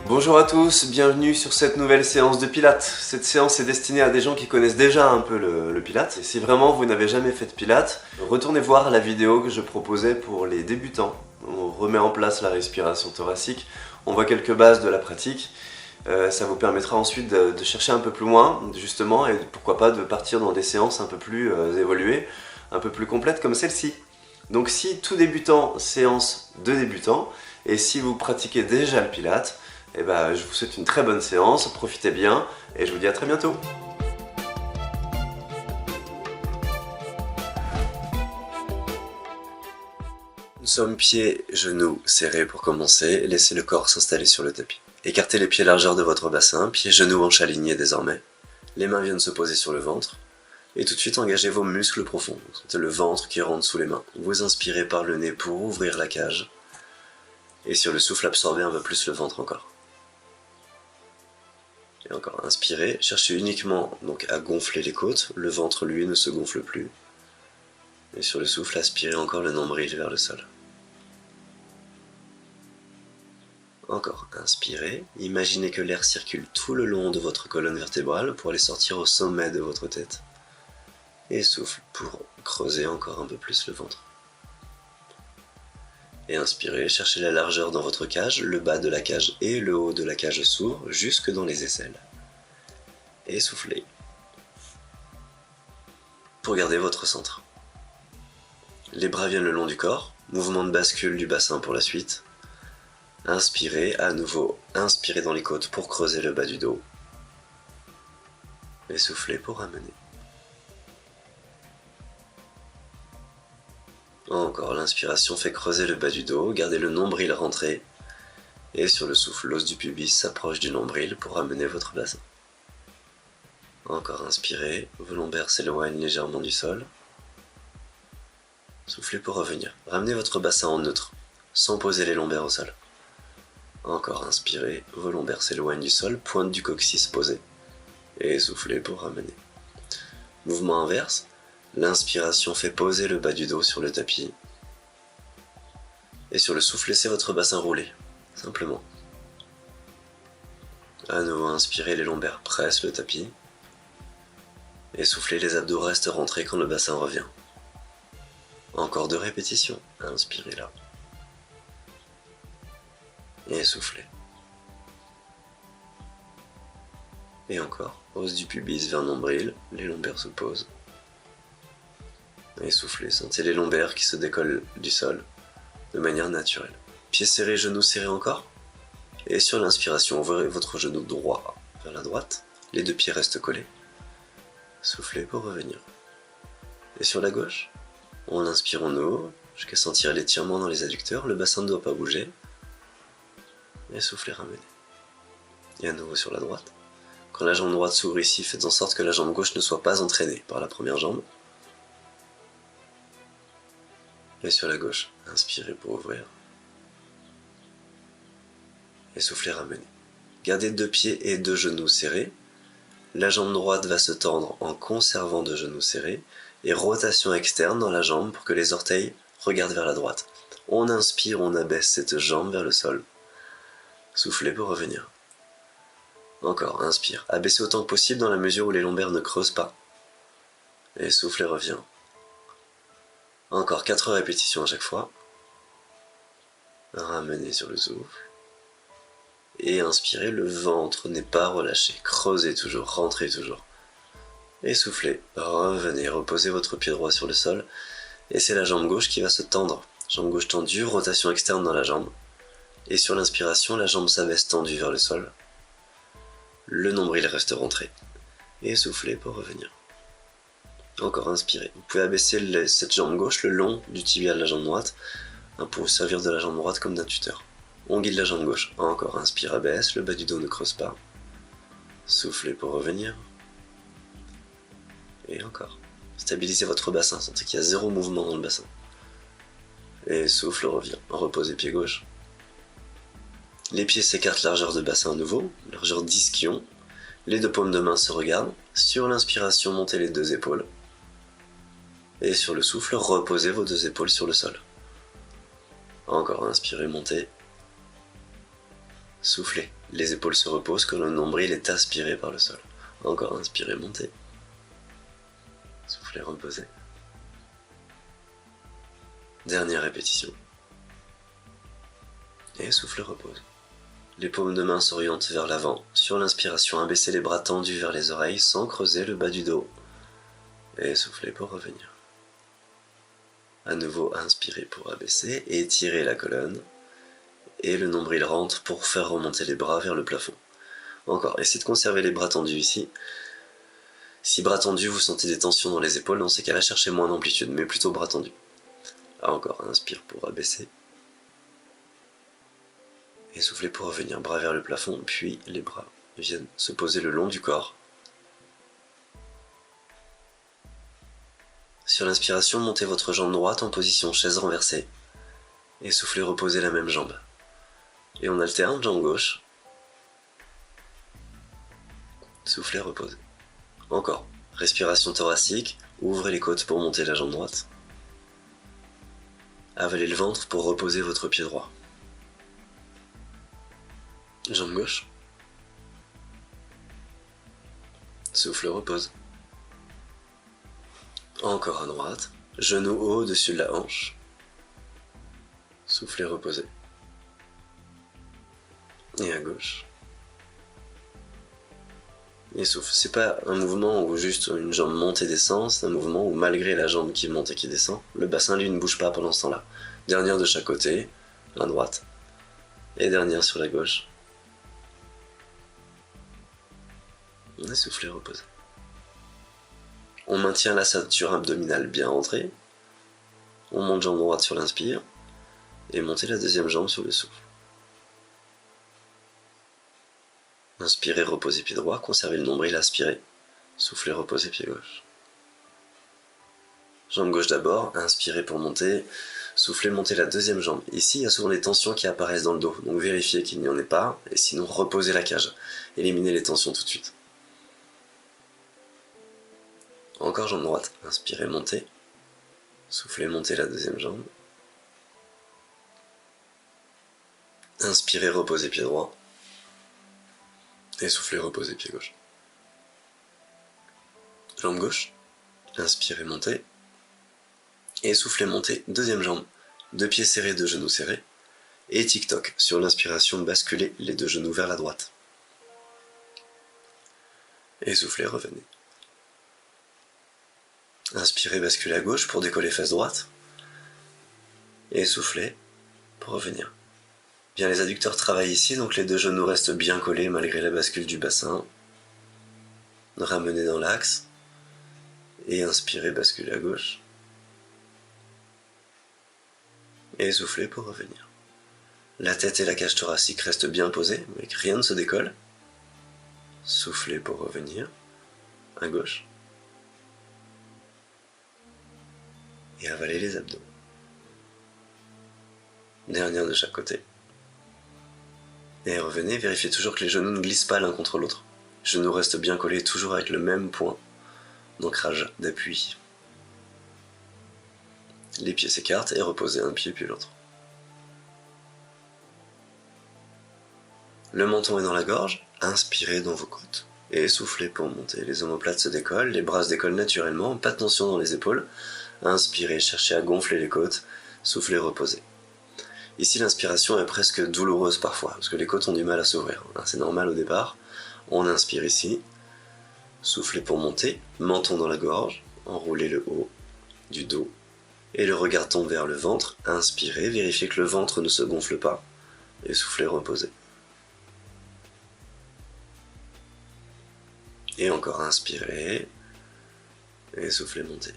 Bonjour à tous, bienvenue sur cette nouvelle séance de Pilates. Cette séance est destinée à des gens qui connaissent déjà un peu le Pilates. Et si vraiment vous n'avez jamais fait de Pilates, retournez voir la vidéo que je proposais pour les débutants. On remet en place la respiration thoracique, on voit quelques bases de la pratique. Ça vous permettra ensuite de chercher un peu plus loin, justement, et pourquoi pas de partir dans des séances un peu plus évoluées, un peu plus complètes comme celle-ci. Donc si tout débutant, séance de débutant, et si vous pratiquez déjà le Pilates, eh ben, je vous souhaite une très bonne séance, profitez bien, et je vous dis à très bientôt. Nous sommes pieds, genoux serrés pour commencer, laissez le corps s'installer sur le tapis. Écartez les pieds largeur de votre bassin, pieds, genoux, hanches alignés désormais. Les mains viennent se poser sur le ventre. Et tout de suite, engagez vos muscles profonds. Sentez le ventre qui rentre sous les mains. Vous inspirez par le nez pour ouvrir la cage. Et sur le souffle, absorbez un peu plus le ventre encore. Et encore, inspirez. Cherchez uniquement donc à gonfler les côtes. Le ventre, lui, ne se gonfle plus. Et sur le souffle, aspirez encore le nombril vers le sol. Encore, inspirez. Imaginez que l'air circule tout le long de votre colonne vertébrale pour aller sortir au sommet de votre tête. Et souffle pour creuser encore un peu plus le ventre. Et inspirez, cherchez la largeur dans votre cage, le bas de la cage et le haut de la cage s'ouvrent jusque dans les aisselles. Et soufflez. Pour garder votre centre. Les bras viennent le long du corps, mouvement de bascule du bassin pour la suite. Inspirez, à nouveau, inspirez dans les côtes pour creuser le bas du dos. Et soufflez pour ramener. Encore, l'inspiration fait creuser le bas du dos, gardez le nombril rentré. Et sur le souffle, l'os du pubis s'approche du nombril pour ramener votre bassin. Encore, inspirez, vos lombaires s'éloignent légèrement du sol. Soufflez pour revenir. Ramenez votre bassin en neutre, sans poser les lombaires au sol. Encore, inspirez, vos lombaires s'éloignent du sol, pointe du coccyx posée. Et soufflez pour ramener. Mouvement inverse. L'inspiration fait poser le bas du dos sur le tapis. Et sur le souffle, laissez votre bassin rouler, simplement. À nouveau, inspirez, les lombaires pressent le tapis. Et soufflez, les abdos restent rentrés quand le bassin revient. Encore 2 répétitions. Inspirez là. Et soufflez. Et encore, hausse du pubis vers nombril, les lombaires se posent. Et soufflez, sentez les lombaires qui se décollent du sol de manière naturelle. Pieds serrés, genoux serrés encore. Et sur l'inspiration, ouvrez votre genou droit vers la droite. Les 2 pieds restent collés. Soufflez pour revenir. Et sur la gauche, on inspire, on ouvre, jusqu'à sentir l'étirement dans les adducteurs. Le bassin ne doit pas bouger. Et soufflez, ramenez. Et à nouveau sur la droite. Quand la jambe droite s'ouvre ici, faites en sorte que la jambe gauche ne soit pas entraînée par la première jambe. Et sur la gauche, inspirez pour ouvrir. Et soufflez, ramenez. Gardez 2 pieds et 2 genoux serrés. La jambe droite va se tendre en conservant 2 genoux serrés. Et rotation externe dans la jambe pour que les orteils regardent vers la droite. On inspire, on abaisse cette jambe vers le sol. Soufflez pour revenir. Encore, inspire. Abaissez autant que possible dans la mesure où les lombaires ne creusent pas. Et soufflez, revient. Encore 4 répétitions à chaque fois. Ramenez sur le souffle. Et inspirez, le ventre n'est pas relâché. Creusez toujours, rentrez toujours. Et soufflez, revenez, reposez votre pied droit sur le sol. Et c'est la jambe gauche qui va se tendre. Jambe gauche tendue, rotation externe dans la jambe. Et sur l'inspiration, la jambe s'abaisse tendue vers le sol. Le nombril reste rentré. Et soufflez pour revenir. Encore, inspirez. Vous pouvez abaisser cette jambe gauche le long du tibia de la jambe droite pour vous servir de la jambe droite comme d'un tuteur. On guide la jambe gauche. Encore, inspire, abaisse, le bas du dos ne creuse pas. Soufflez pour revenir. Et encore. Stabilisez votre bassin, sentez qu'il y a 0 mouvement dans le bassin. Et souffle, revient. Reposez pied gauche. Les pieds s'écartent largeur de bassin à nouveau, largeur d'ischio. Les 2 paumes de main se regardent. Sur l'inspiration, montez les 2 épaules. Et sur le souffle, reposez vos 2 épaules sur le sol. Encore, inspirez, montez. Soufflez. Les épaules se reposent quand le nombril est aspiré par le sol. Encore inspirez, montez. Soufflez, reposez. Dernière répétition. Et souffle, repose. Les paumes de main s'orientent vers l'avant. Sur l'inspiration, abaissez les bras tendus vers les oreilles sans creuser le bas du dos. Et soufflez pour revenir. À nouveau, inspirez pour abaisser, étirez la colonne. Et le nombril rentre pour faire remonter les bras vers le plafond. Encore, essayez de conserver les bras tendus ici. Si bras tendus, vous sentez des tensions dans les épaules, dans ces cas-là, cherchez moins d'amplitude, mais plutôt bras tendus. Encore, inspire pour abaisser. Et soufflez pour revenir, bras vers le plafond, puis les bras viennent se poser le long du corps. Sur l'inspiration, montez votre jambe droite en position chaise renversée. Et soufflez, reposez la même jambe. Et on alterne, jambe gauche. Soufflez, reposez. Encore, respiration thoracique, ouvrez les côtes pour monter la jambe droite. Avalez le ventre pour reposer votre pied droit. Jambe gauche. Souffle, repose. Encore à droite. Genou haut au-dessus de la hanche. Soufflez, reposez. Et à gauche. Et souffle. C'est pas un mouvement où juste une jambe monte et descend, c'est un mouvement où malgré la jambe qui monte et qui descend, le bassin lui ne bouge pas pendant ce temps-là. Dernière de chaque côté, à droite. Et dernière sur la gauche. On souffle, repose. On maintient la ceinture abdominale bien rentrée. On monte jambe droite sur l'inspire. Et montez la deuxième jambe sur le souffle. Inspirez, reposez pied droit, conservez le nombril, aspirez. Soufflez, reposez pied gauche. Jambe gauche d'abord, inspirez pour monter. Soufflez, montez la deuxième jambe. Ici, il y a souvent des tensions qui apparaissent dans le dos, donc vérifiez qu'il n'y en ait pas, et sinon reposez la cage. Éliminez les tensions tout de suite. Encore jambe droite, inspirez, montez. Soufflez, montez la deuxième jambe. Inspirez, reposez pied droit. Et soufflez, reposez pied gauche. Jambe gauche, inspirez, montez. Et soufflez, montez, deuxième jambe. Deux pieds serrés, deux genoux serrés. Et tic-toc, sur l'inspiration, basculez les deux genoux vers la droite. Et soufflez, revenez. Inspirez, basculez à gauche pour décoller face droite. Et soufflez pour revenir. Bien, les adducteurs travaillent ici, donc les deux genoux restent bien collés malgré la bascule du bassin. Ramenez dans l'axe. Et inspirez, basculez à gauche. Et soufflez pour revenir. La tête et la cage thoracique restent bien posées, mais que rien ne se décolle. Soufflez pour revenir. À gauche. Et avalez les abdos. Dernière de chaque côté. Et revenez, vérifiez toujours que les genoux ne glissent pas l'un contre l'autre. Les genoux restent bien collés, toujours avec le même point d'ancrage, d'appui. Les pieds s'écartent et reposez un pied puis l'autre. Le menton est dans la gorge, inspirez dans vos côtes. Et soufflez pour monter. Les omoplates se décollent, les bras se décollent naturellement, pas de tension dans les épaules. Inspirez, cherchez à gonfler les côtes, soufflez, reposez. Ici, l'inspiration est presque douloureuse parfois, parce que les côtes ont du mal à s'ouvrir. C'est normal au départ. On inspire ici, soufflez pour monter, menton dans la gorge, enroulez le haut du dos, et le regard tombe vers le ventre. Inspirez, vérifiez que le ventre ne se gonfle pas, et soufflez, reposez. Et encore inspirez, et soufflez, montez.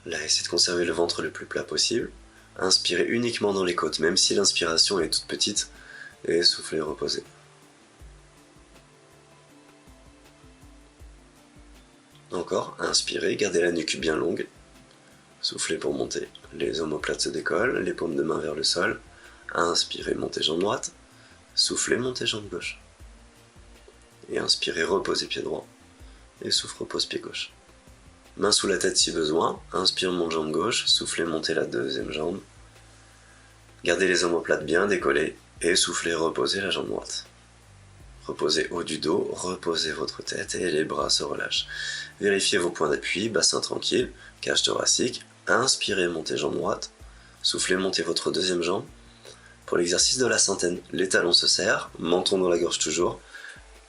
Là, essayez de conserver le ventre le plus plat possible. Inspirez uniquement dans les côtes, même si l'inspiration est toute petite, et soufflez, reposez. Encore, inspirez, gardez la nuque bien longue. Soufflez pour monter. Les omoplates se décollent, les paumes de main vers le sol. Inspirez, montez jambe droite. Soufflez, montez jambe gauche. Et inspirez, reposez pied droit. Et souffle, repose pied gauche. Main sous la tête si besoin, inspire, monte jambe gauche, soufflez, montez la deuxième jambe. Gardez les omoplates bien décollées, Et soufflez, reposez la jambe droite. Reposez haut du dos, reposez votre tête et les bras se relâchent. Vérifiez vos points d'appui, bassin tranquille, cage thoracique. Inspirez, montez jambe droite. Soufflez, montez votre deuxième jambe. Pour l'exercice de la centaine, les talons se serrent, menton dans la gorge toujours.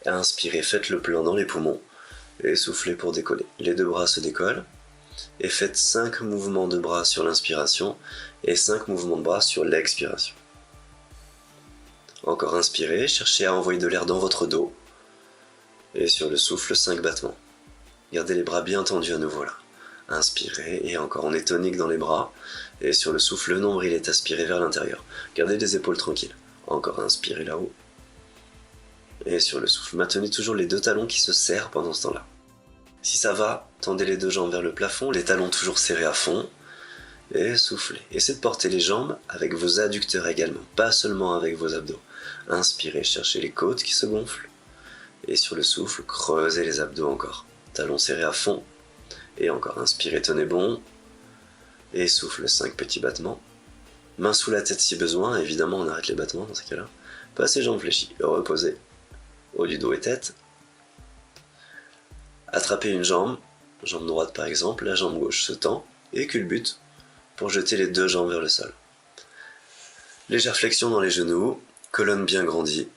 Inspirez, faites le plein dans les poumons. Et soufflez pour décoller. Les deux bras se décollent. Et faites 5 mouvements de bras sur l'inspiration et 5 mouvements de bras sur l'expiration. Encore inspirez, cherchez à envoyer de l'air dans votre dos. Et sur le souffle, 5 battements. Gardez les bras bien tendus à nouveau là. Inspirez, et encore on est tonique dans les bras. Et sur le souffle, le nombril est aspiré vers l'intérieur. Gardez les épaules tranquilles. Encore inspirez là-haut. Et sur le souffle, maintenez toujours les deux talons qui se serrent pendant ce temps-là. Si ça va, tendez les deux jambes vers le plafond, les talons toujours serrés à fond. Et soufflez. Essayez de porter les jambes avec vos adducteurs également, pas seulement avec vos abdos. Inspirez, cherchez les côtes qui se gonflent. Et sur le souffle, creusez les abdos encore. Talons serrés à fond. Et encore, inspirez, tenez bon. Et souffle, 5 petits battements. Main sous la tête si besoin, évidemment on arrête les battements dans ces cas-là. Passez jambes fléchies, reposez. Haut du dos et tête. Attrapez une jambe, jambe droite par exemple, la jambe gauche se tend et culbute pour jeter les deux jambes vers le sol. Légère flexion dans les genoux, colonne bien grandie,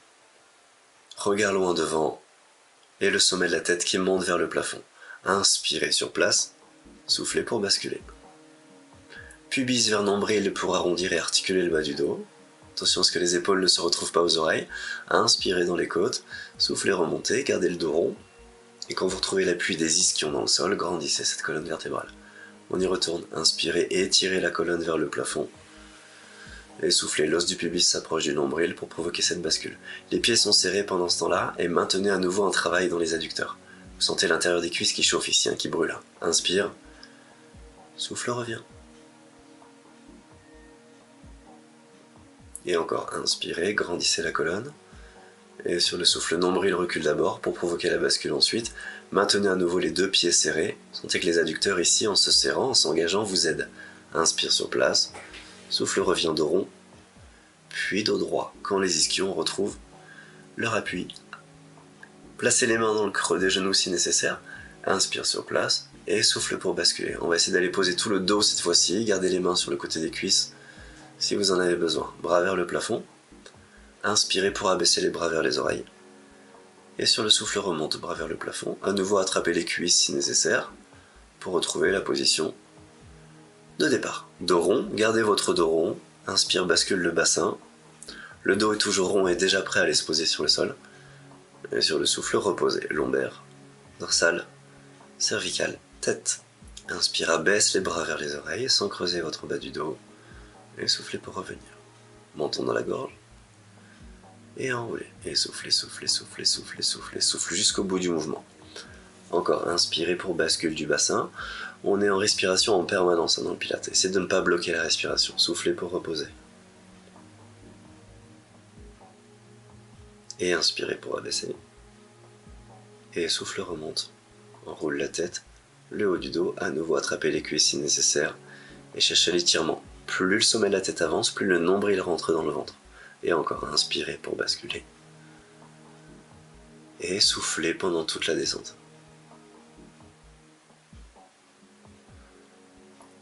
regard loin devant et le sommet de la tête qui monte vers le plafond. Inspirez sur place, soufflez pour basculer. Pubis vers nombril pour arrondir et articuler le bas du dos. Attention à ce que les épaules ne se retrouvent pas aux oreilles. Inspirez dans les côtes, soufflez, remontez, gardez le dos rond. Et quand vous retrouvez l'appui des ischions dans le sol, grandissez cette colonne vertébrale. On y retourne, inspirez et étirez la colonne vers le plafond. Et soufflez, l'os du pubis s'approche du nombril pour provoquer cette bascule. Les pieds sont serrés pendant ce temps-là et maintenez à nouveau un travail dans les adducteurs. Vous sentez l'intérieur des cuisses qui chauffe ici, qui brûle. Inspire, souffle, revient. Et encore, inspirez, grandissez la colonne. Et sur le souffle, nombril recule d'abord pour provoquer la bascule ensuite. Maintenez à nouveau les deux pieds serrés. Sentez que les adducteurs ici, en se serrant, en s'engageant, vous aident. Inspire sur place. Souffle, revient dos rond. Puis dos droit, quand les ischions retrouvent leur appui. Placez les mains dans le creux des genoux si nécessaire. Inspire sur place. Et souffle pour basculer. On va essayer d'aller poser tout le dos cette fois-ci. Gardez les mains sur le côté des cuisses si vous en avez besoin. Bras vers le plafond. Inspirez pour abaisser les bras vers les oreilles. Et sur le souffle, remonte, bras vers le plafond. À nouveau, attrapez les cuisses si nécessaire pour retrouver la position de départ. Dos rond, gardez votre dos rond. Inspire, bascule le bassin. Le dos est toujours rond et déjà prêt à aller se poser sur le sol. Et sur le souffle, reposez. Lombaire, dorsale, cervicale, tête. Inspire, abaisse les bras vers les oreilles sans creuser votre bas du dos. Et soufflez pour revenir. Menton dans la gorge. Et enroulez. Et soufflez, soufflez, soufflez, soufflez, soufflez, soufflez jusqu'au bout du mouvement. Encore, inspirez pour bascule du bassin. On est en respiration en permanence dans le pilates. Essayez de ne pas bloquer la respiration. Soufflez pour reposer. Et inspirez pour abaisser. Et souffle remonte. Enroule la tête, le haut du dos, à nouveau attrapez les cuisses si nécessaire. Et cherchez l'étirement. Plus le sommet de la tête avance, plus le nombril rentre dans le ventre. Et encore, inspirez pour basculer. Et soufflez pendant toute la descente.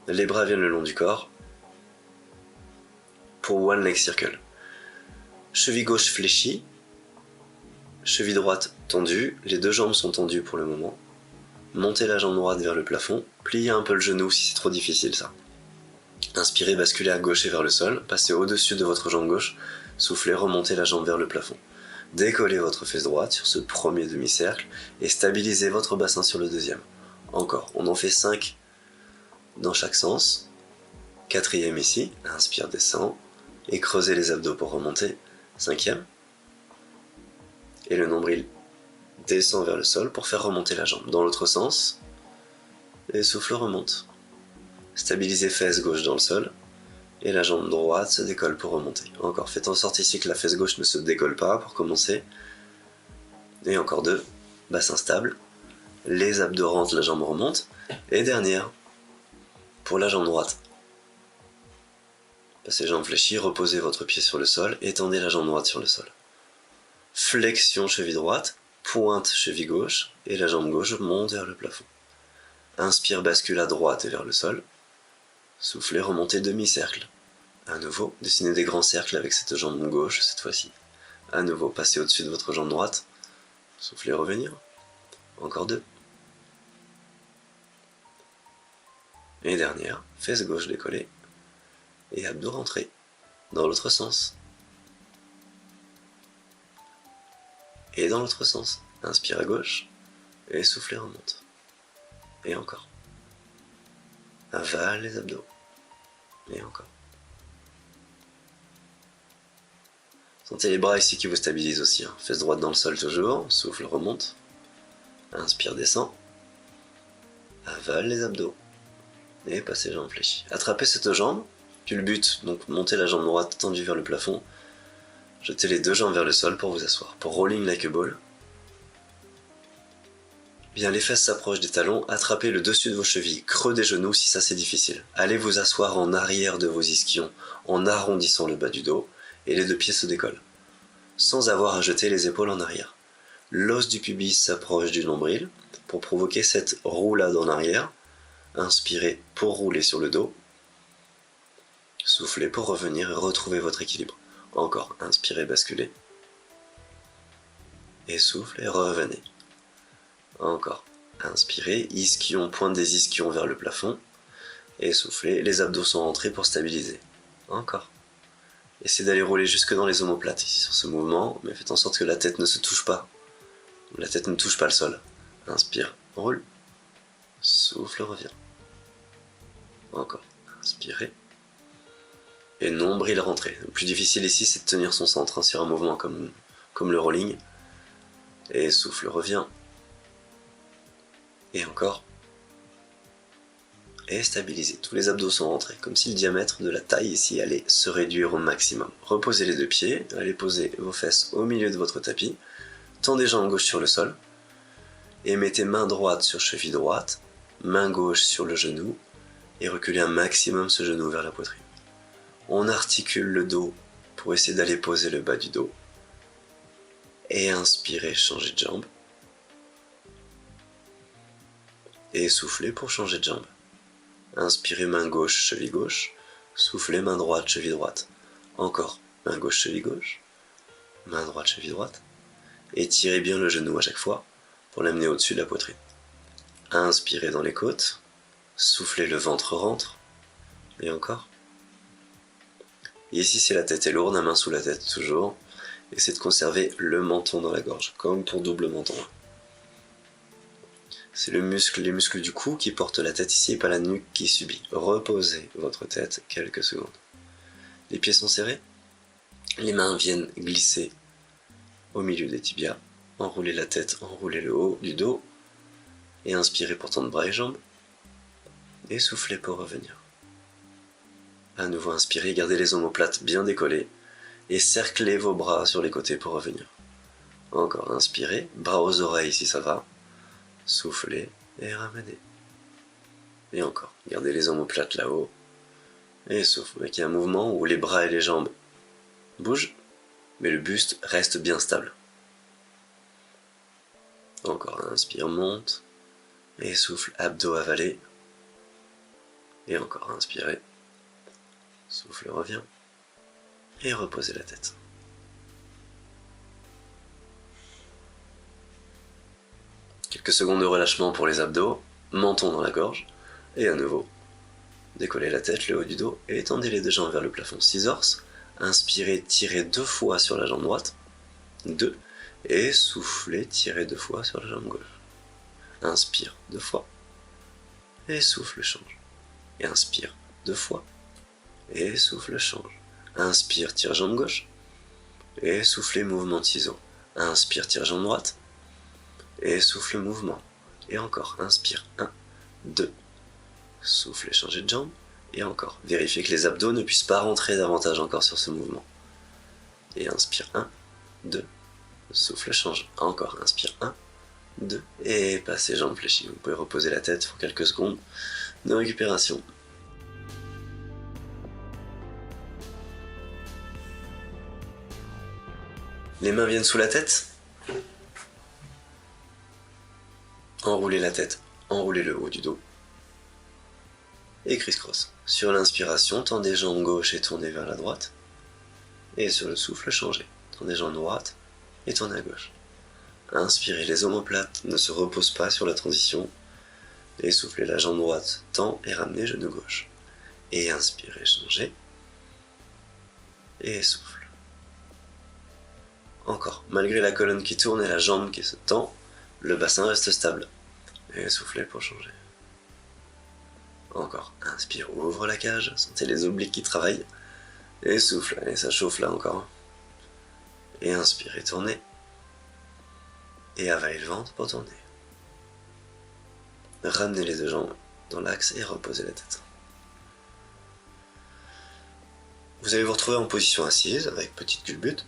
Les bras viennent le long du corps. Pour One Leg Circle. Cheville gauche fléchie. Cheville droite tendue. Les deux jambes sont tendues pour le moment. Montez la jambe droite vers le plafond. Pliez un peu le genou si c'est trop difficile ça. Inspirez, basculez à gauche et vers le sol. Passez au-dessus de votre jambe gauche. Soufflez, remontez la jambe vers le plafond. Décollez votre fesse droite sur ce premier demi-cercle et stabilisez votre bassin sur le deuxième. Encore, on en fait 5 dans chaque sens. Quatrième ici, inspire, descend et creusez les abdos pour remonter. Cinquième. Et le nombril descend vers le sol pour faire remonter la jambe. Dans l'autre sens, et souffle, remonte. Stabilisez fesse gauche dans le sol. Et la jambe droite se décolle pour remonter. Encore, faites en sorte ici que la fesse gauche ne se décolle pas pour commencer. Et encore 2, bassin stable. Les abdos rentrent, la jambe remonte. Et dernière, pour la jambe droite. Passez jambes fléchies, reposez votre pied sur le sol, étendez la jambe droite sur le sol. Flexion cheville droite, pointe cheville gauche, et la jambe gauche monte vers le plafond. Inspire, bascule à droite et vers le sol. Soufflez, remontez demi-cercle. À nouveau, dessinez des grands cercles avec cette jambe gauche cette fois-ci. À nouveau, passez au-dessus de votre jambe droite. Soufflez, revenir. Encore 2. Et dernière, fesse gauche décollée. Et abdos rentrés. Dans l'autre sens. Et dans l'autre sens. Inspire à gauche. Et soufflez, remonte. Et encore. Avale les abdos. Et encore. Sentez les bras ici qui vous stabilisent aussi. Fesse droite dans le sol toujours. Souffle, remonte. Inspire, descend. Avale les abdos. Et passez jambes fléchies. Attrapez cette jambe. Puis le but, donc montez la jambe droite tendue vers le plafond. Jetez les 2 jambes vers le sol pour vous asseoir. Pour rolling like a ball. Bien, les fesses s'approchent des talons. Attrapez le dessus de vos chevilles. Creux des genoux si ça c'est difficile. Allez vous asseoir en arrière de vos ischions en arrondissant le bas du dos. Et les 2 pieds se décollent. Sans avoir à jeter les épaules en arrière. L'os du pubis s'approche du nombril pour provoquer cette roulade en arrière. Inspirez pour rouler sur le dos. Soufflez pour revenir et retrouver votre équilibre. Encore, inspirez, basculez. Et soufflez, revenez. Encore, inspirez, ischion, pointe des ischions vers le plafond. Et soufflez, les abdos sont rentrés pour stabiliser. Encore. Essayez d'aller rouler jusque dans les omoplates ici sur ce mouvement, mais faites en sorte que la tête ne se touche pas. La tête ne touche pas le sol. Inspire, roule. Souffle, revient. Encore, inspirez. Et nombril rentré. Le plus difficile ici, c'est de tenir son centre sur un mouvement comme le rolling. Et souffle, revient. Et encore. Et stabilisez. Tous les abdos sont rentrés, comme si le diamètre de la taille ici allait se réduire au maximum. Reposez les 2 pieds, allez poser vos fesses au milieu de votre tapis. Tendez jambe gauche sur le sol. Et mettez main droite sur cheville droite, main gauche sur le genou. Et reculez un maximum ce genou vers la poitrine. On articule le dos pour essayer d'aller poser le bas du dos. Et inspirez, changez de jambe. Et soufflez pour changer de jambe. Inspirez, main gauche, cheville gauche. Soufflez, main droite, cheville droite. Encore, main gauche, cheville gauche. Main droite, cheville droite. Étirez bien le genou à chaque fois pour l'amener au-dessus de la poitrine. Inspirez dans les côtes. Soufflez, le ventre rentre. Et encore. Et ici, si la tête est lourde, la main sous la tête toujours. Essayez de conserver le menton dans la gorge, comme pour double menton. C'est les muscles du cou qui portent la tête ici et pas la nuque qui subit. Reposez votre tête quelques secondes. Les pieds sont serrés. Les mains viennent glisser au milieu des tibias. Enroulez la tête, enroulez le haut du dos. Et inspirez pour tendre bras et jambes. Et soufflez pour revenir. À nouveau, inspirez, gardez les omoplates bien décollées. Et cerclez vos bras sur les côtés pour revenir. Encore, inspirez, bras aux oreilles si ça va. Soufflez et ramenez. Et encore, gardez les omoplates là-haut. Et soufflez. Il y a un mouvement où les bras et les jambes bougent, mais le buste reste bien stable. Encore, inspire, monte. Et souffle, abdos avalés. Et encore, inspirez. Souffle, revient. Et reposez la tête. Quelques secondes de relâchement pour les abdos, menton dans la gorge, et à nouveau, décollez la tête, le haut du dos, et étendez les 2 jambes vers le plafond. Scissors, inspirez, tirez 2 fois sur la jambe droite, 2, et soufflez, tirez 2 fois sur la jambe gauche. Inspire 2 fois, et souffle, change. Et inspire 2 fois, et souffle, change. Inspire, tire jambe gauche, et soufflez, mouvement de ciseaux. Inspire, tire jambe droite, et souffle, mouvement. Et encore, inspire, 1, 2, souffle, changez de jambe, et encore. Vérifiez que les abdos ne puissent pas rentrer davantage encore sur ce mouvement. Et inspire, 1, 2, souffle, change. Encore, inspire, 1, 2, et passez jambes fléchies. Vous pouvez reposer la tête pour quelques secondes de récupération. Les mains viennent sous la tête. Enroulez la tête, enroulez le haut du dos. Et criss-cross. Sur l'inspiration, tendez jambe gauche et tournez vers la droite. Et sur le souffle, changez. Tendez jambe droite et tournez à gauche. Inspirez, les omoplates ne se reposent pas sur la transition. Et soufflez, la jambe droite tend et ramenez genou gauche. Et inspirez, changez. Et souffle. Encore, malgré la colonne qui tourne et la jambe qui se tend, le bassin reste stable. Et soufflez pour changer. Encore, inspire, ouvre la cage, sentez les obliques qui travaillent. Et souffle, allez, ça chauffe là encore. Et inspirez, tournez. Et avalez le ventre pour tourner. Ramenez les deux jambes dans l'axe et reposez la tête. Vous allez vous retrouver en position assise avec petite culbute.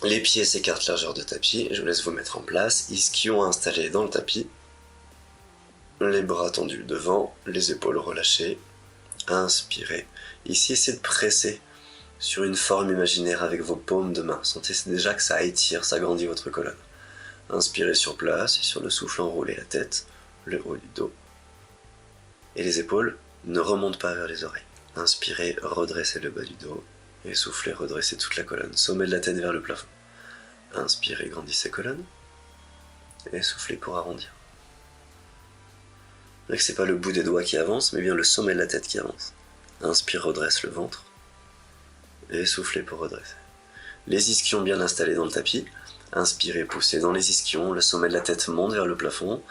Les pieds s'écartent largeur de tapis. Je vous laisse vous mettre en place. Ischion installé dans le tapis. Les bras tendus devant, les épaules relâchées. Inspirez. Ici, essayez de presser sur une forme imaginaire avec vos paumes de main. Sentez déjà que ça étire, ça grandit votre colonne. Inspirez sur place et sur le souffle, enroulez la tête, le haut du dos. Et les épaules ne remontent pas vers les oreilles. Inspirez, redressez le bas du dos. Et soufflez, redressez toute la colonne. Sommet de la tête vers le plafond. Inspirez, grandissez colonne. Et soufflez pour arrondir. C'est pas le bout des doigts qui avance, mais bien le sommet de la tête qui avance. Inspire, redresse le ventre. Et soufflez pour redresser. Les ischions bien installés dans le tapis. Inspirez, poussez dans les ischions, le sommet de la tête monte vers le plafond.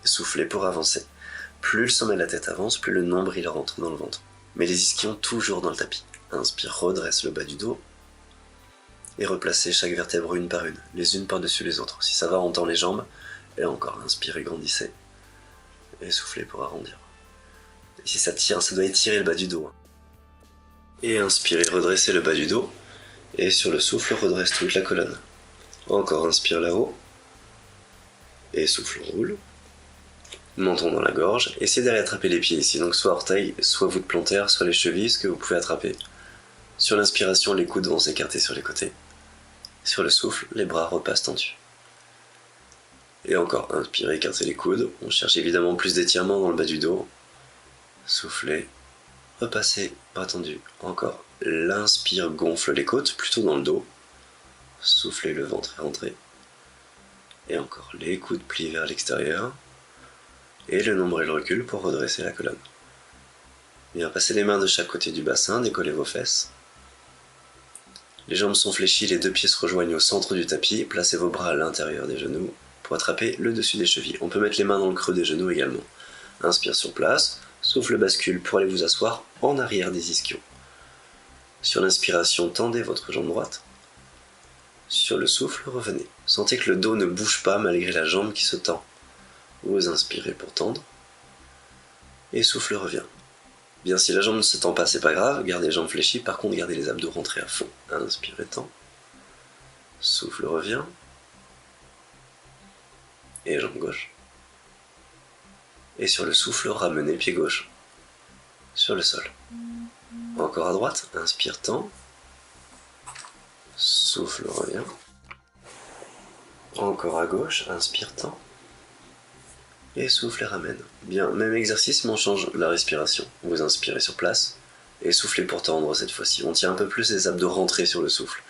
Et soufflez pour avancer. Plus le sommet de la tête avance, plus le nombril rentre dans le ventre. Mais les ischions toujours dans le tapis. Inspire, redresse le bas du dos. Et replacez chaque vertèbre une par une, les unes par-dessus les autres. Si ça va, on tend les jambes. Et encore, inspirez, grandissez. Et soufflez pour arrondir. Et si ça tire, ça doit étirer le bas du dos. Et inspirez, redressez le bas du dos. Et sur le souffle, redresse toute la colonne. Encore, inspire là-haut. Et souffle, roule. Menton dans la gorge. Essayez d'aller attraper les pieds ici. Donc soit orteils, soit voûte plantaire, soit les chevilles, ce que vous pouvez attraper. Sur l'inspiration, les coudes vont s'écarter sur les côtés. Sur le souffle, les bras repassent tendus. Et encore, inspirez, écartez les coudes. On cherche évidemment plus d'étirement dans le bas du dos. Soufflez, repassez, bras tendus. Encore, l'inspire gonfle les côtes, plutôt dans le dos. Soufflez, le ventre est rentré. Et encore, les coudes plient vers l'extérieur. Et le nombril recule pour redresser la colonne. Bien, passez les mains de chaque côté du bassin, décollez vos fesses. Les jambes sont fléchies, les deux pieds se rejoignent au centre du tapis. Placez vos bras à l'intérieur des genoux pour attraper le dessus des chevilles. On peut mettre les mains dans le creux des genoux également. Inspire sur place, souffle bascule pour aller vous asseoir en arrière des ischions. Sur l'inspiration, tendez votre jambe droite. Sur le souffle, revenez. Sentez que le dos ne bouge pas malgré la jambe qui se tend. Vous inspirez pour tendre. Et souffle revient. Bien, si la jambe ne se tend pas, c'est pas grave, gardez les jambes fléchies, par contre gardez les abdos rentrés à fond. Inspirez, tend. Souffle revient. Et jambe gauche. Et sur le souffle, ramenez pied gauche sur le sol. Encore à droite, inspire, tend. Souffle revient. Encore à gauche, inspire, tend. Et souffle et ramène. Bien, même exercice, mais on change la respiration. Vous inspirez sur place et soufflez pour tendre cette fois-ci. On tient un peu plus les abdos rentrés sur le souffle.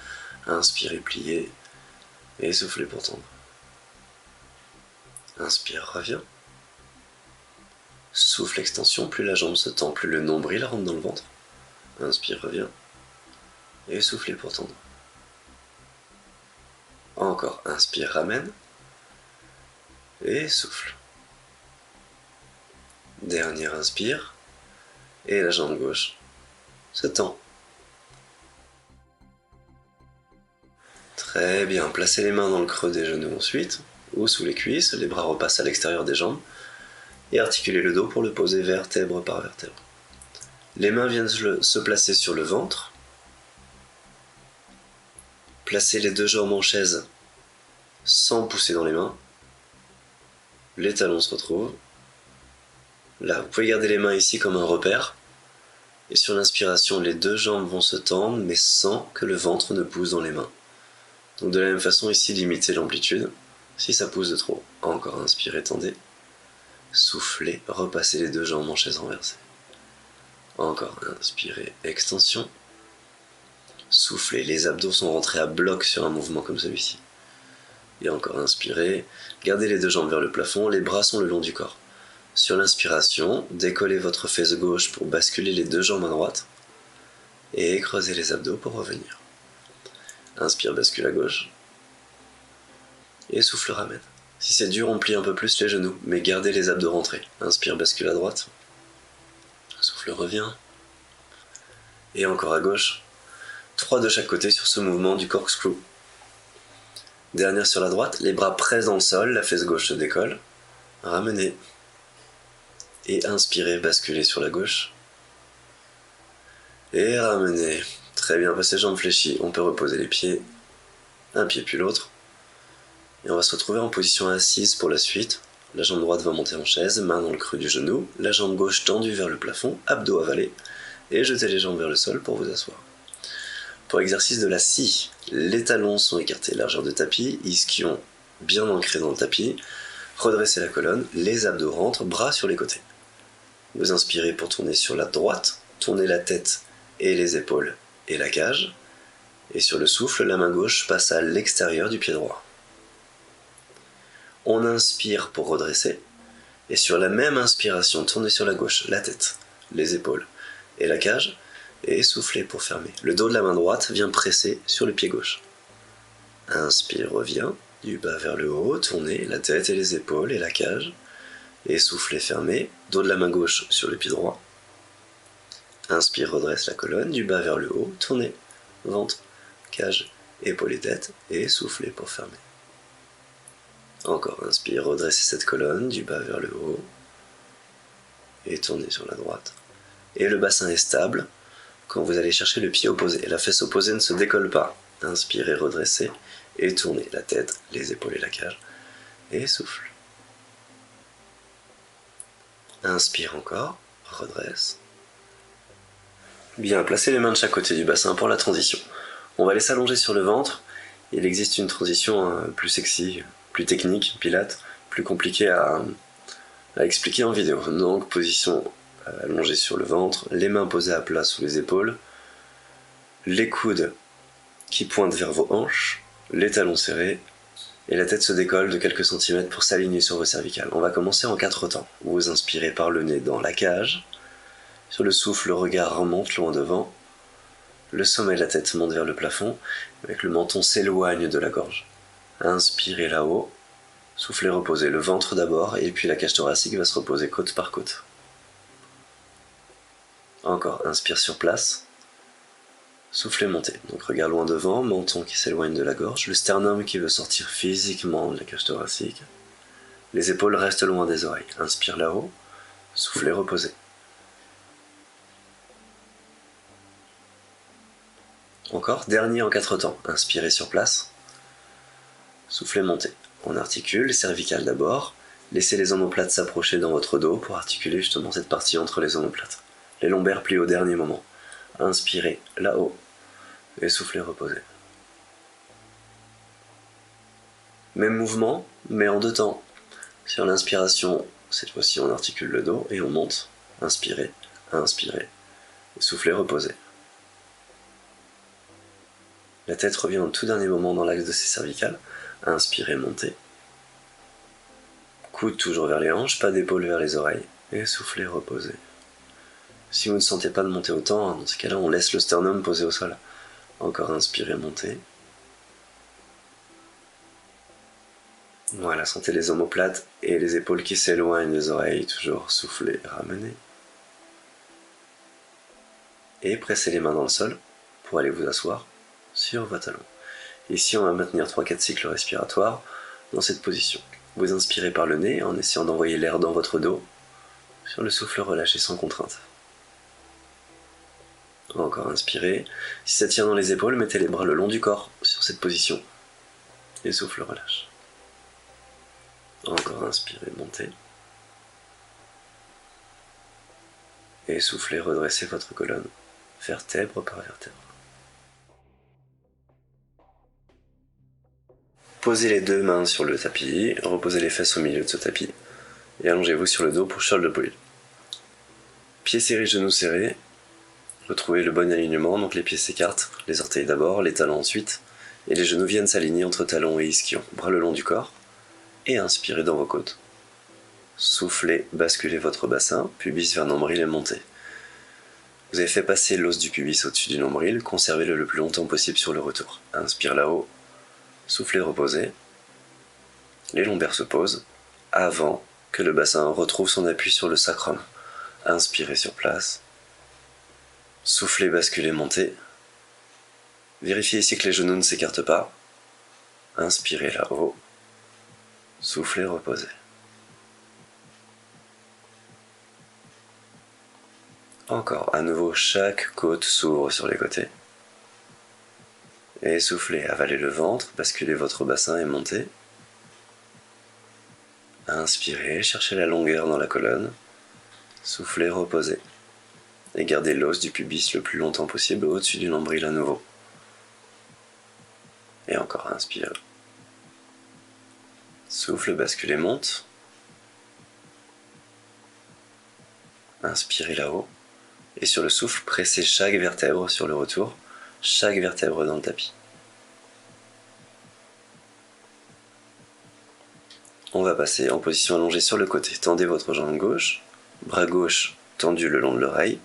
Inspirez, pliez et soufflez pour tendre. Inspire, revient. Souffle, extension, plus la jambe se tend, plus le nombril rentre dans le ventre. Inspire, revient. Et soufflez pour tendre. Encore, inspire, ramène. Et souffle. Dernier inspire. Et la jambe gauche se tend. Très bien, placez les mains dans le creux des genoux ensuite, ou sous les cuisses, les bras repassent à l'extérieur des jambes, et articulez le dos pour le poser vertèbre par vertèbre. Les mains viennent se placer sur le ventre. Placez les deux jambes en chaise sans pousser dans les mains. Les talons se retrouvent. Là, vous pouvez garder les mains ici comme un repère. Et sur l'inspiration, les deux jambes vont se tendre, mais sans que le ventre ne pousse dans les mains. Donc de la même façon ici, limitez l'amplitude. Si ça pousse de trop, encore inspirez, tendez. Soufflez, repassez les deux jambes en chaise renversée. Encore inspirez, extension. Soufflez, les abdos sont rentrés à bloc sur un mouvement comme celui-ci. Et encore inspirez, gardez les deux jambes vers le plafond, les bras sont le long du corps. Sur l'inspiration, décollez votre fesse gauche pour basculer les deux jambes à droite. Et creusez les abdos pour revenir. Inspire, bascule à gauche. Et souffle, ramène. Si c'est dur, on plie un peu plus les genoux, mais gardez les abdos rentrés. Inspire, bascule à droite. Souffle, revient. Et encore à gauche. 3 de chaque côté sur ce mouvement du corkscrew. Dernière sur la droite, les bras pressent dans le sol, la fesse gauche se décolle. Ramenez. Et inspirez, basculez sur la gauche. Et ramenez. Très bien, passez jambes fléchies, on peut reposer les pieds. Un pied puis l'autre. Et on va se retrouver en position assise pour la suite. La jambe droite va monter en chaise, main dans le creux du genou, la jambe gauche tendue vers le plafond, abdos avalés, et jetez les jambes vers le sol pour vous asseoir. Pour l'exercice de la scie, les talons sont écartés largeur de tapis, ischion bien ancré dans le tapis, redressez la colonne, les abdos rentrent, bras sur les côtés. Vous inspirez pour tourner sur la droite, tournez la tête et les épaules et la cage, et sur le souffle, la main gauche passe à l'extérieur du pied droit. On inspire pour redresser, et sur la même inspiration, tournez sur la gauche, la tête, les épaules et la cage, et soufflez pour fermer. Le dos de la main droite vient presser sur le pied gauche. Inspire, revient, du bas vers le haut, tournez la tête et les épaules et la cage, et soufflez, fermez, dos de la main gauche sur le pied droit. Inspire, redresse la colonne, du bas vers le haut, tournez, ventre, cage, épaules et tête, et soufflez pour fermer. Encore, inspire, redressez cette colonne, du bas vers le haut, et tournez sur la droite. Et le bassin est stable quand vous allez chercher le pied opposé. La fesse opposée ne se décolle pas. Inspirez, redressez, et tournez la tête, les épaules et la cage, et souffle. Inspire encore, redresse. Bien, placez les mains de chaque côté du bassin pour la transition. On va aller s'allonger sur le ventre. Il existe une transition plus sexy, plus technique, pilates, plus compliquée à expliquer en vidéo. Donc, position allongée sur le ventre, les mains posées à plat sous les épaules, les coudes qui pointent vers vos hanches, les talons serrés, et la tête se décolle de quelques centimètres pour s'aligner sur vos cervicales. On va commencer en 4 temps. Vous inspirez par le nez dans la cage. Sur le souffle, le regard remonte loin devant. Le sommet de la tête monte vers le plafond, avec le menton s'éloigne de la gorge. Inspirez là-haut. Soufflez, reposez le ventre d'abord, et puis la cage thoracique va se reposer côte par côte. Encore, inspire sur place. Soufflez, montez. Donc regard loin devant, menton qui s'éloigne de la gorge, le sternum qui veut sortir physiquement de la cage thoracique. Les épaules restent loin des oreilles. Inspire là-haut. Soufflez, reposez. Encore, dernier en 4 temps. Inspirez sur place. Soufflez, montez. On articule, les cervicales d'abord. Laissez les omoplates s'approcher dans votre dos pour articuler justement cette partie entre les omoplates. Les lombaires plient au dernier moment. Inspirez là-haut. Et soufflez, reposez. Même mouvement, mais en 2 temps. Sur l'inspiration, cette fois-ci on articule le dos et on monte. Inspirez, inspirez. Et soufflez, reposez. La tête revient au tout dernier moment dans l'axe de ses cervicales. Inspirez, montez. Coude toujours vers les hanches, pas d'épaule vers les oreilles. Et soufflez, reposez. Si vous ne sentez pas de monter autant, dans ce cas-là, on laisse le sternum posé au sol. Encore inspirez, montez. Voilà, sentez les omoplates et les épaules qui s'éloignent des oreilles. Toujours soufflez, ramenez. Et pressez les mains dans le sol pour aller vous asseoir sur vos talons. Ici, on va maintenir 3-4 cycles respiratoires dans cette position. Vous inspirez par le nez en essayant d'envoyer l'air dans votre dos. Sur le souffle, relâchez sans contrainte. Encore inspirez. Si ça tient dans les épaules, mettez les bras le long du corps sur cette position. Et souffle, relâche. Encore inspirez, montez. Et soufflez, redressez votre colonne, vertèbre par vertèbre. Posez les deux mains sur le tapis, reposez les fesses au milieu de ce tapis, et allongez-vous sur le dos pour shoulder pull. Pieds serrés, genoux serrés, retrouvez le bon alignement, donc les pieds s'écartent, les orteils d'abord, les talons ensuite, et les genoux viennent s'aligner entre talons et ischions, bras le long du corps, et inspirez dans vos côtes. Soufflez, basculez votre bassin, pubis vers nombril et montez. Vous avez fait passer l'os du pubis au-dessus du nombril, conservez-le le plus longtemps possible sur le retour. Inspire là-haut, soufflez, reposez. Les lombaires se posent avant que le bassin retrouve son appui sur le sacrum. Inspirez sur place. Soufflez, basculez, montez. Vérifiez ici que les genoux ne s'écartent pas. Inspirez là-haut. Soufflez, reposez. Encore, à nouveau, chaque côte s'ouvre sur les côtés. Et soufflez, avalez le ventre, basculez votre bassin et montez. Inspirez, cherchez la longueur dans la colonne. Soufflez, reposez. Et gardez l'os du pubis le plus longtemps possible au-dessus du nombril à nouveau. Et encore, inspire. Souffle, basculez, monte. Inspirez là-haut. Et sur le souffle, pressez chaque vertèbre sur le retour, chaque vertèbre dans le tapis. On va passer en position allongée sur le côté. Tendez votre jambe gauche, bras gauche tendu le long de l'oreille,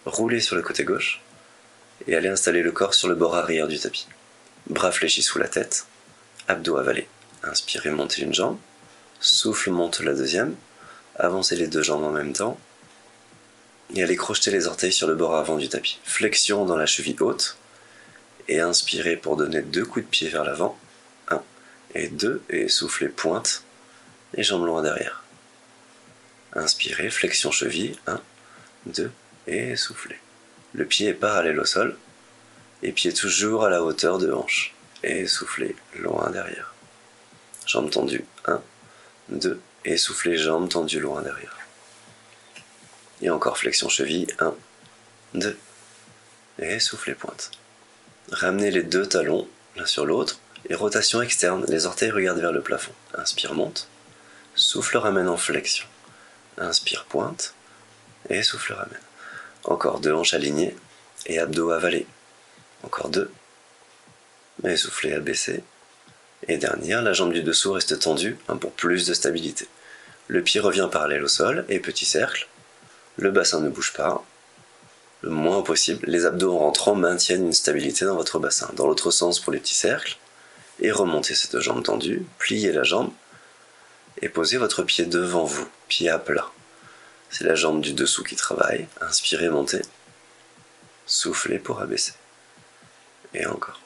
roulez sur le côté gauche et allez installer le corps sur le bord arrière du tapis. Bras fléchis sous la tête, abdos avalés. Inspirez, montez une jambe, souffle, monte la deuxième, avancez les deux jambes en même temps et allez crocheter les orteils sur le bord avant du tapis. Flexion dans la cheville haute et inspirez pour donner 2 coups de pied vers l'avant. 1 et 2 et soufflez, pointe et jambes loin derrière. Inspirez, flexion cheville, 1, 2 et soufflez. Le pied est parallèle au sol et pied toujours à la hauteur de hanche. Et soufflez, loin derrière. Jambes tendues, 1, 2 et soufflez, jambes tendues loin derrière. Et encore flexion cheville, 1, 2 et soufflez, pointe. Ramenez les deux talons l'un sur l'autre et rotation externe, les orteils regardent vers le plafond. Inspire, monte, souffle, ramène en flexion. Inspire, pointe et souffle, ramène. Encore 2 hanches alignées et abdos avalés. Encore 2 et soufflez, abaissez. Et dernière, la jambe du dessous reste tendue pour plus de stabilité. Le pied revient parallèle au sol et petit cercle. Le bassin ne bouge pas, le moins possible. Les abdos en rentrant maintiennent une stabilité dans votre bassin. Dans l'autre sens pour les petits cercles. Et remontez ces deux jambes tendues, pliez la jambe et posez votre pied devant vous, pied à plat. C'est la jambe du dessous qui travaille. Inspirez, montez. Soufflez pour abaisser. Et encore.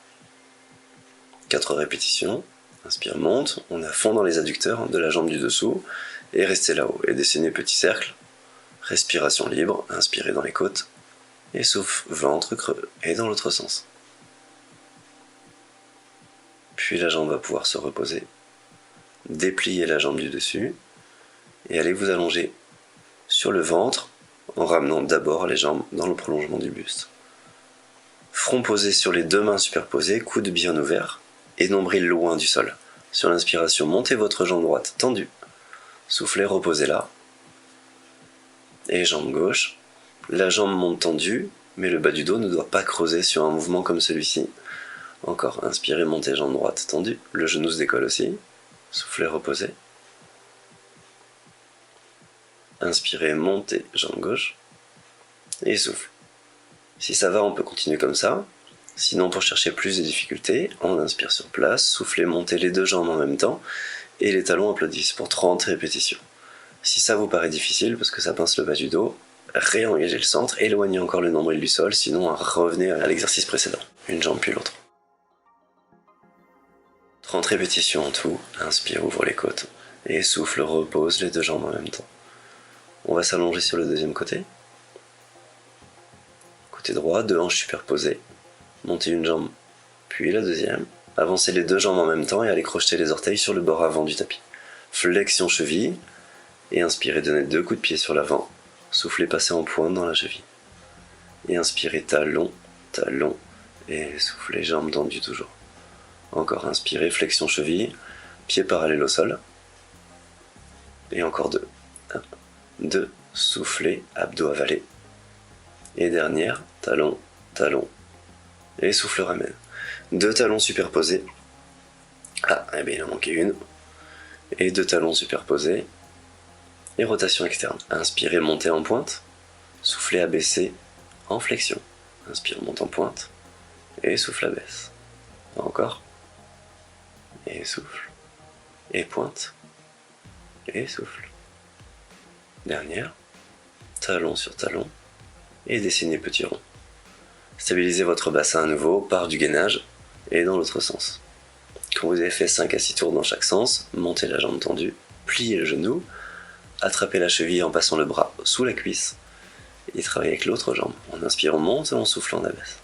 4 répétitions. Inspire, monte. On est à fond dans les adducteurs de la jambe du dessous. Et restez là-haut. Et dessinez petit cercle. Respiration libre. Inspirez dans les côtes. Et souffle, ventre creux. Et dans l'autre sens. Puis la jambe va pouvoir se reposer. Dépliez la jambe du dessus. Et allez vous allonger sur le ventre en ramenant d'abord les jambes dans le prolongement du buste. Front posé sur les deux mains superposées, coudes bien ouverts et nombril loin du sol. Sur l'inspiration, montez votre jambe droite tendue. Soufflez, reposez-la. Et jambe gauche. La jambe monte tendue, mais le bas du dos ne doit pas creuser sur un mouvement comme celui-ci. Encore, inspirez, montez jambe droite tendue. Le genou se décolle aussi. Soufflez, reposez. Inspirez, montez jambe gauche. Et souffle. Si ça va, on peut continuer comme ça. Sinon, pour chercher plus de difficultés, on inspire sur place, soufflez, montez les deux jambes en même temps, et les talons applaudissent pour 30 répétitions. Si ça vous paraît difficile, parce que ça pince le bas du dos, réengagez le centre, éloignez encore le nombril du sol, sinon revenez à l'exercice précédent. Une jambe puis l'autre. 30 répétitions en tout, inspire, ouvre les côtes, et souffle, repose les deux jambes en même temps. On va s'allonger sur le deuxième côté. Côté droit, 2 hanches superposées. Montez une jambe, puis la deuxième. Avancez les deux jambes en même temps et allez crocheter les orteils sur le bord avant du tapis. Flexion cheville. Et inspirez, donnez 2 coups de pied sur l'avant. Soufflez, passez en pointe dans la cheville. Et inspirez, talon, talon. Et soufflez, jambes tendues toujours. Encore inspirez, flexion cheville, pied parallèle au sol. Et encore 2. 1, 2, soufflez, abdos avalés. Et dernière, talon, talon. Et souffle ramène. 2 talons superposés. Ah, eh bien il en manquait une. Et 2 talons superposés. Et rotation externe. Inspirez, montez en pointe. Soufflez, abaissez en flexion. Inspire, monte en pointe. Et souffle, abaisse. Encore. Et souffle. Et pointe. Et souffle. Dernière. Talon sur talon. Et dessinez petit rond. Stabilisez votre bassin à nouveau par du gainage et dans l'autre sens. Quand vous avez fait 5 à 6 tours dans chaque sens, montez la jambe tendue, pliez le genou, attrapez la cheville en passant le bras sous la cuisse et travaillez avec l'autre jambe. En inspirant, on monte et en soufflant, on abaisse.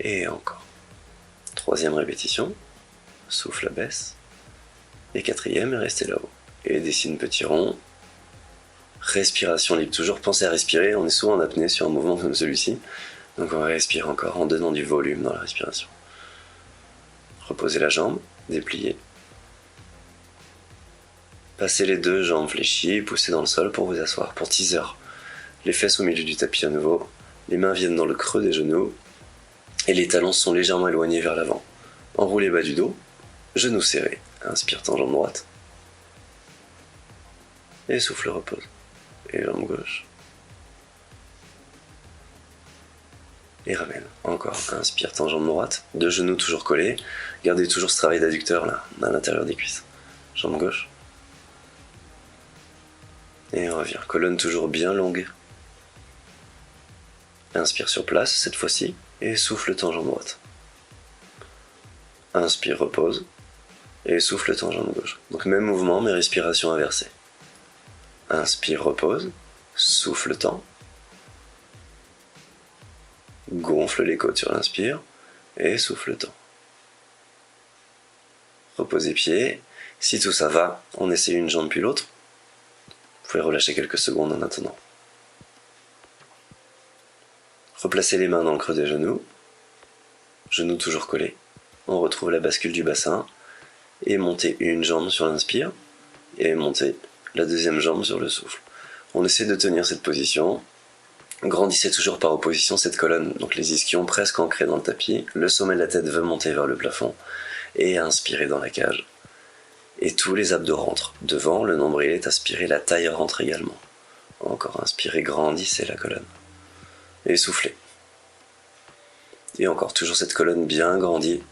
Et encore. 3e répétition, souffle, abaisse. Et 4e, restez là-haut. Et dessine petit rond. Respiration libre, toujours pensez à respirer, on est souvent en apnée sur un mouvement comme celui-ci, donc on va respirer encore en donnant du volume dans la respiration. Reposez la jambe, dépliez. Passez les 2 jambes fléchies, poussez dans le sol pour vous asseoir, pour teaser. Les fesses au milieu du tapis à nouveau, les mains viennent dans le creux des genoux, et les talons sont légèrement éloignés vers l'avant. Enroulez bas du dos, genoux serrés, inspire, tends jambe droite, et souffle, repose. Et jambe gauche. Et ramène. Encore. Inspire, tends jambe droite. 2 genoux toujours collés. Gardez toujours ce travail d'adducteur là, à l'intérieur des cuisses. Jambe gauche. Et on revient. Colonne toujours bien longue. Inspire sur place cette fois-ci. Et souffle, tends jambe droite. Inspire, repose. Et souffle, tends jambe gauche. Donc même mouvement, mais respiration inversée. Inspire, repose, souffle, tend, gonfle les côtes sur l'inspire et souffle, tend. Reposez pieds, si tout ça va, on essaie une jambe puis l'autre. Vous pouvez relâcher quelques secondes en attendant. Replacez les mains dans le creux des genoux, genoux toujours collés. On retrouve la bascule du bassin et montez une jambe sur l'inspire et montez la 2e jambe sur le souffle. On essaie de tenir cette position. Grandissez toujours par opposition cette colonne, donc les ischions presque ancrés dans le tapis. Le sommet de la tête veut monter vers le plafond. Et inspirez dans la cage. Et tous les abdos rentrent. Devant, le nombril est aspiré, la taille rentre également. Encore inspirez, grandissez la colonne. Et soufflez. Et encore, toujours cette colonne bien grandie.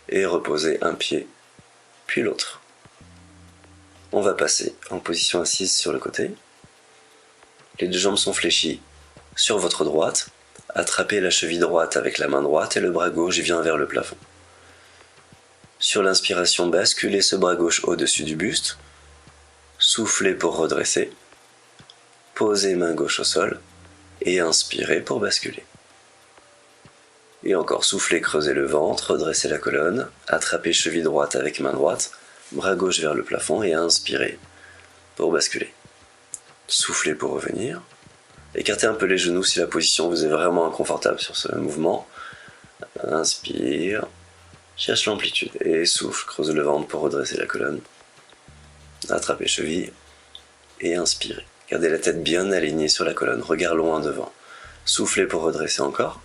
Et reposez un pied, puis l'autre. On va passer en position assise sur le côté. Les 2 jambes sont fléchies sur votre droite. Attrapez la cheville droite avec la main droite et le bras gauche vient vers le plafond. Sur l'inspiration, basculez ce bras gauche au-dessus du buste. Soufflez pour redresser. Posez main gauche au sol et inspirez pour basculer. Et encore, soufflez, creusez le ventre, redressez la colonne, attrapez cheville droite avec main droite, bras gauche vers le plafond et inspirez pour basculer. Soufflez pour revenir. Écartez un peu les genoux si la position vous est vraiment inconfortable sur ce mouvement. Inspire, cherche l'amplitude et souffle, creuse le ventre pour redresser la colonne. Attrapez cheville et inspirez. Gardez la tête bien alignée sur la colonne, regard loin devant. Soufflez pour redresser encore.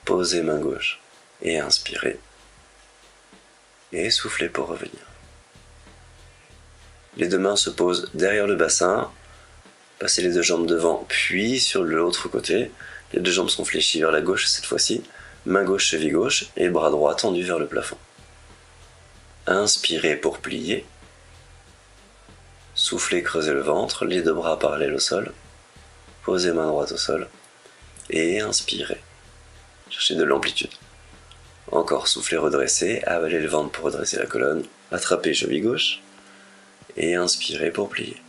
Posez main gauche et inspirez. Et soufflez pour revenir. Les 2 mains se posent derrière le bassin. Passez les 2 jambes devant, puis sur l'autre côté. Les 2 jambes sont fléchies vers la gauche cette fois-ci. Main gauche, cheville gauche et bras droit tendu vers le plafond. Inspirez pour plier. Soufflez, creusez le ventre, les 2 bras parallèles au sol. Posez main droite au sol. Et inspirez. Cherchez de l'amplitude. Encore, soufflez, redressez, avalez le ventre pour redresser la colonne. Attrapez cheville gauche. Et inspirez pour plier.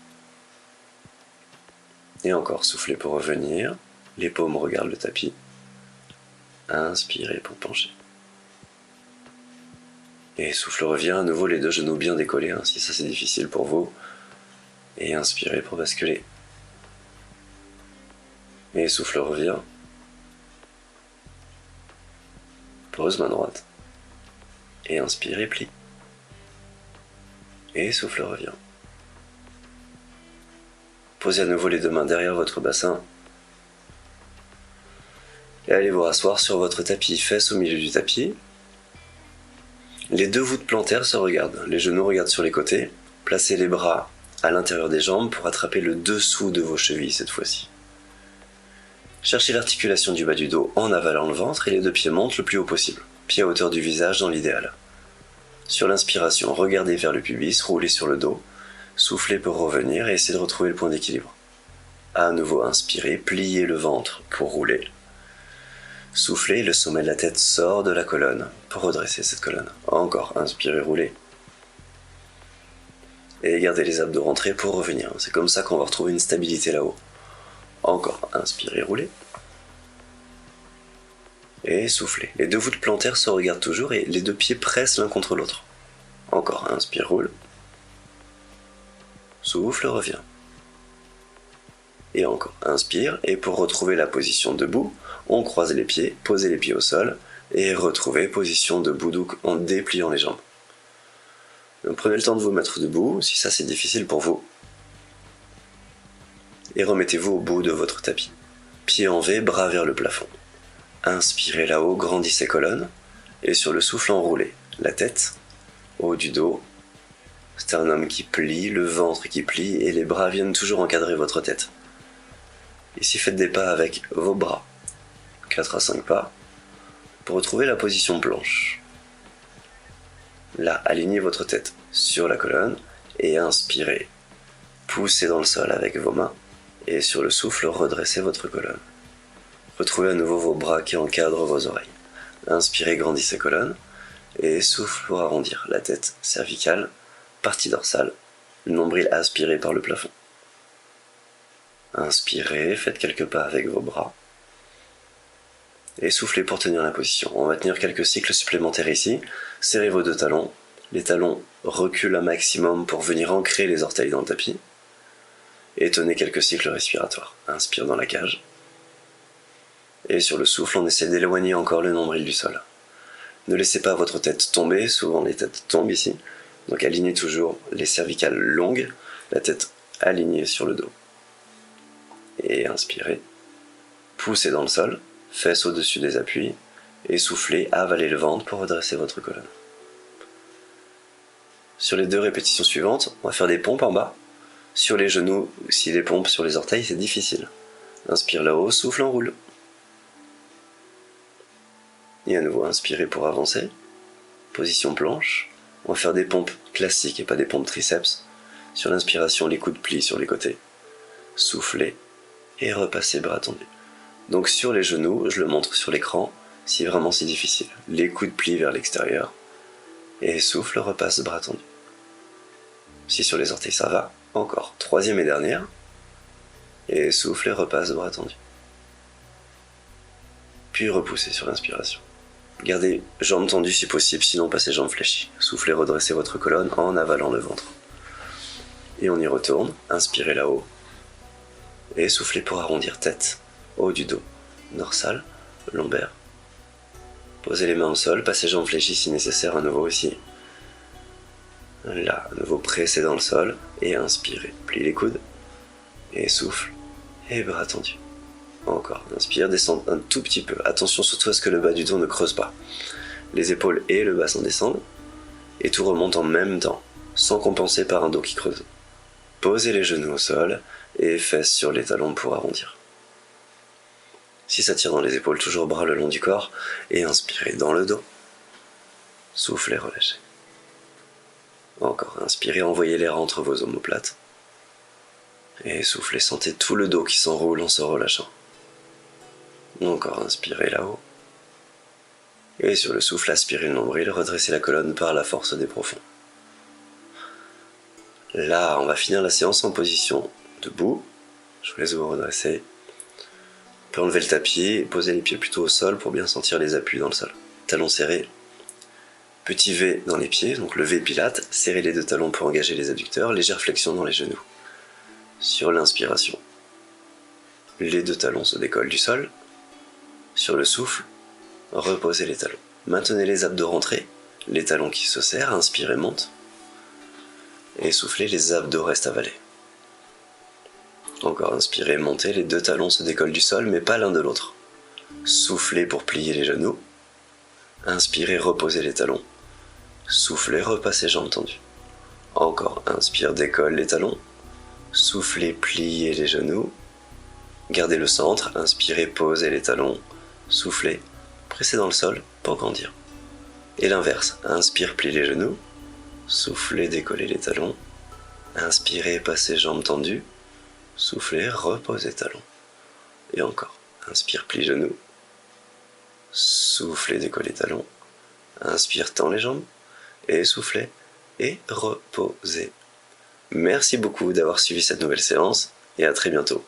Et encore, soufflez pour revenir. Les paumes regardent le tapis. Inspirez pour pencher. Et souffle revient, à nouveau les 2 genoux bien décollés, hein, si ça c'est difficile pour vous. Et inspirez pour basculer. Et souffle revient. Pose main droite. Et inspire et plie. Et souffle, revient. Posez à nouveau les deux mains derrière votre bassin. Et allez vous rasseoir sur votre tapis, fesses au milieu du tapis. Les deux voûtes plantaires se regardent, les genoux regardent sur les côtés. Placez les bras à l'intérieur des jambes pour attraper le dessous de vos chevilles cette fois-ci. Cherchez l'articulation du bas du dos en avalant le ventre et les deux pieds montent le plus haut possible, pieds à hauteur du visage dans l'idéal. Sur l'inspiration, regardez vers le pubis, roulez sur le dos, soufflez pour revenir et essayez de retrouver le point d'équilibre. À nouveau inspirez, pliez le ventre pour rouler. Soufflez, le sommet de la tête sort de la colonne pour redresser cette colonne. Encore, inspirez, roulez. Et gardez les abdos rentrés pour revenir. C'est comme ça qu'on va retrouver une stabilité là-haut. Encore, inspirez, roulez. Et soufflez. Les deux voûtes plantaires se regardent toujours et les deux pieds pressent l'un contre l'autre. Encore, inspire, roule. Souffle, revient. Et encore, inspire. Et pour retrouver la position debout, on croise les pieds, posez les pieds au sol et retrouvez position debout en dépliant les jambes. Donc, prenez le temps de vous mettre debout, si ça c'est difficile pour vous. Et remettez-vous au bout de votre tapis. Pieds en V, bras vers le plafond. Inspirez là-haut, grandissez colonne. Et sur le souffle, enroulez. La tête, haut du dos, sternum qui plie, le ventre qui plie, et les bras viennent toujours encadrer votre tête. Ici, faites des pas avec vos bras. 4 à 5 pas. Pour retrouver la position planche. Là, alignez votre tête sur la colonne et inspirez. Poussez dans le sol avec vos mains. Et sur le souffle, redressez votre colonne. Retrouvez à nouveau vos bras qui encadrent vos oreilles. Inspirez, grandissez colonne. Et souffle pour arrondir la tête cervicale, partie dorsale, le nombril aspiré par le plafond. Inspirez, faites quelques pas avec vos bras. Et soufflez pour tenir la position. On va tenir quelques cycles supplémentaires ici. Serrez vos deux talons. Les talons reculent un maximum pour venir ancrer les orteils dans le tapis. Et tenez quelques cycles respiratoires. Inspire dans la cage. Et sur le souffle, on essaie d'éloigner encore le nombril du sol. Ne laissez pas votre tête tomber, souvent les têtes tombent ici. Donc alignez toujours les cervicales longues, la tête alignée sur le dos. Et inspirez. Poussez dans le sol, fesses au-dessus des appuis. Et soufflez, avalez le ventre pour redresser votre colonne. Sur les deux répétitions suivantes, on va faire des pompes en bas. Sur les genoux, si les pompes sur les orteils, c'est difficile. Inspire là-haut, souffle, enroule. Et à nouveau, inspirez pour avancer. Position planche. On va faire des pompes classiques et pas des pompes triceps. Sur l'inspiration, les coudes plient sur les côtés. Soufflez et repassez bras tendus. Donc sur les genoux, je le montre sur l'écran, si vraiment c'est difficile. Les coudes plient vers l'extérieur. Et souffle, repasse bras tendus. Si sur les orteils ça va, encore. Troisième et dernière. Et souffle et repasse bras tendus. Puis repoussez sur l'inspiration. Gardez jambes tendues si possible, sinon passez jambes fléchies. Soufflez, redressez votre colonne en avalant le ventre. Et on y retourne, inspirez là-haut. Et soufflez pour arrondir tête, haut du dos, dorsale, lombaire. Posez les mains au sol, passez jambes fléchies si nécessaire, à nouveau ici. Là, à nouveau pressez dans le sol, et inspirez. Pliez les coudes, et souffle, et bras tendus. Encore, inspire, descend un tout petit peu. Attention surtout à ce que le bas du dos ne creuse pas. Les épaules et le bassin descendent, et tout remonte en même temps, sans compenser par un dos qui creuse. Posez les genoux au sol, et fesses sur les talons pour arrondir. Si ça tire dans les épaules, toujours bras le long du corps, et inspirez dans le dos. Soufflez, relâchez. Encore, inspirez, envoyez l'air entre vos omoplates. Et soufflez, sentez tout le dos qui s'enroule en se relâchant. Encore, inspirez là-haut. Et sur le souffle, aspirez le nombril, redressez la colonne par la force des profonds. Là, on va finir la séance en position debout. Je vous laisse vous redresser. On peut enlever le tapis et poser les pieds plutôt au sol pour bien sentir les appuis dans le sol. Talons serrés. Petit V dans les pieds, donc le V pilate. Serrez les deux talons pour engager les adducteurs. Légère flexion dans les genoux. Sur l'inspiration, les deux talons se décollent du sol. Sur le souffle, reposez les talons. Maintenez les abdos rentrés, les talons qui se serrent, inspirez, monte. Et soufflez, les abdos restent avalés. Encore, inspirez, montez, les deux talons se décollent du sol, mais pas l'un de l'autre. Soufflez pour plier les genoux. Inspirez, reposez les talons. Soufflez, repassez jambes tendues. Encore, inspire, décolle les talons. Soufflez, pliez les genoux. Gardez le centre, inspirez, posez les talons. Soufflez, pressez dans le sol pour grandir. Et l'inverse, inspire, plie les genoux. Soufflez, décollez les talons. Inspirez, passez jambes tendues. Soufflez, reposez talons. Et encore, inspire, plie genoux. Soufflez, décollez talons. Inspire, tend les jambes. Et soufflez, et reposez. Merci beaucoup d'avoir suivi cette nouvelle séance, et à très bientôt.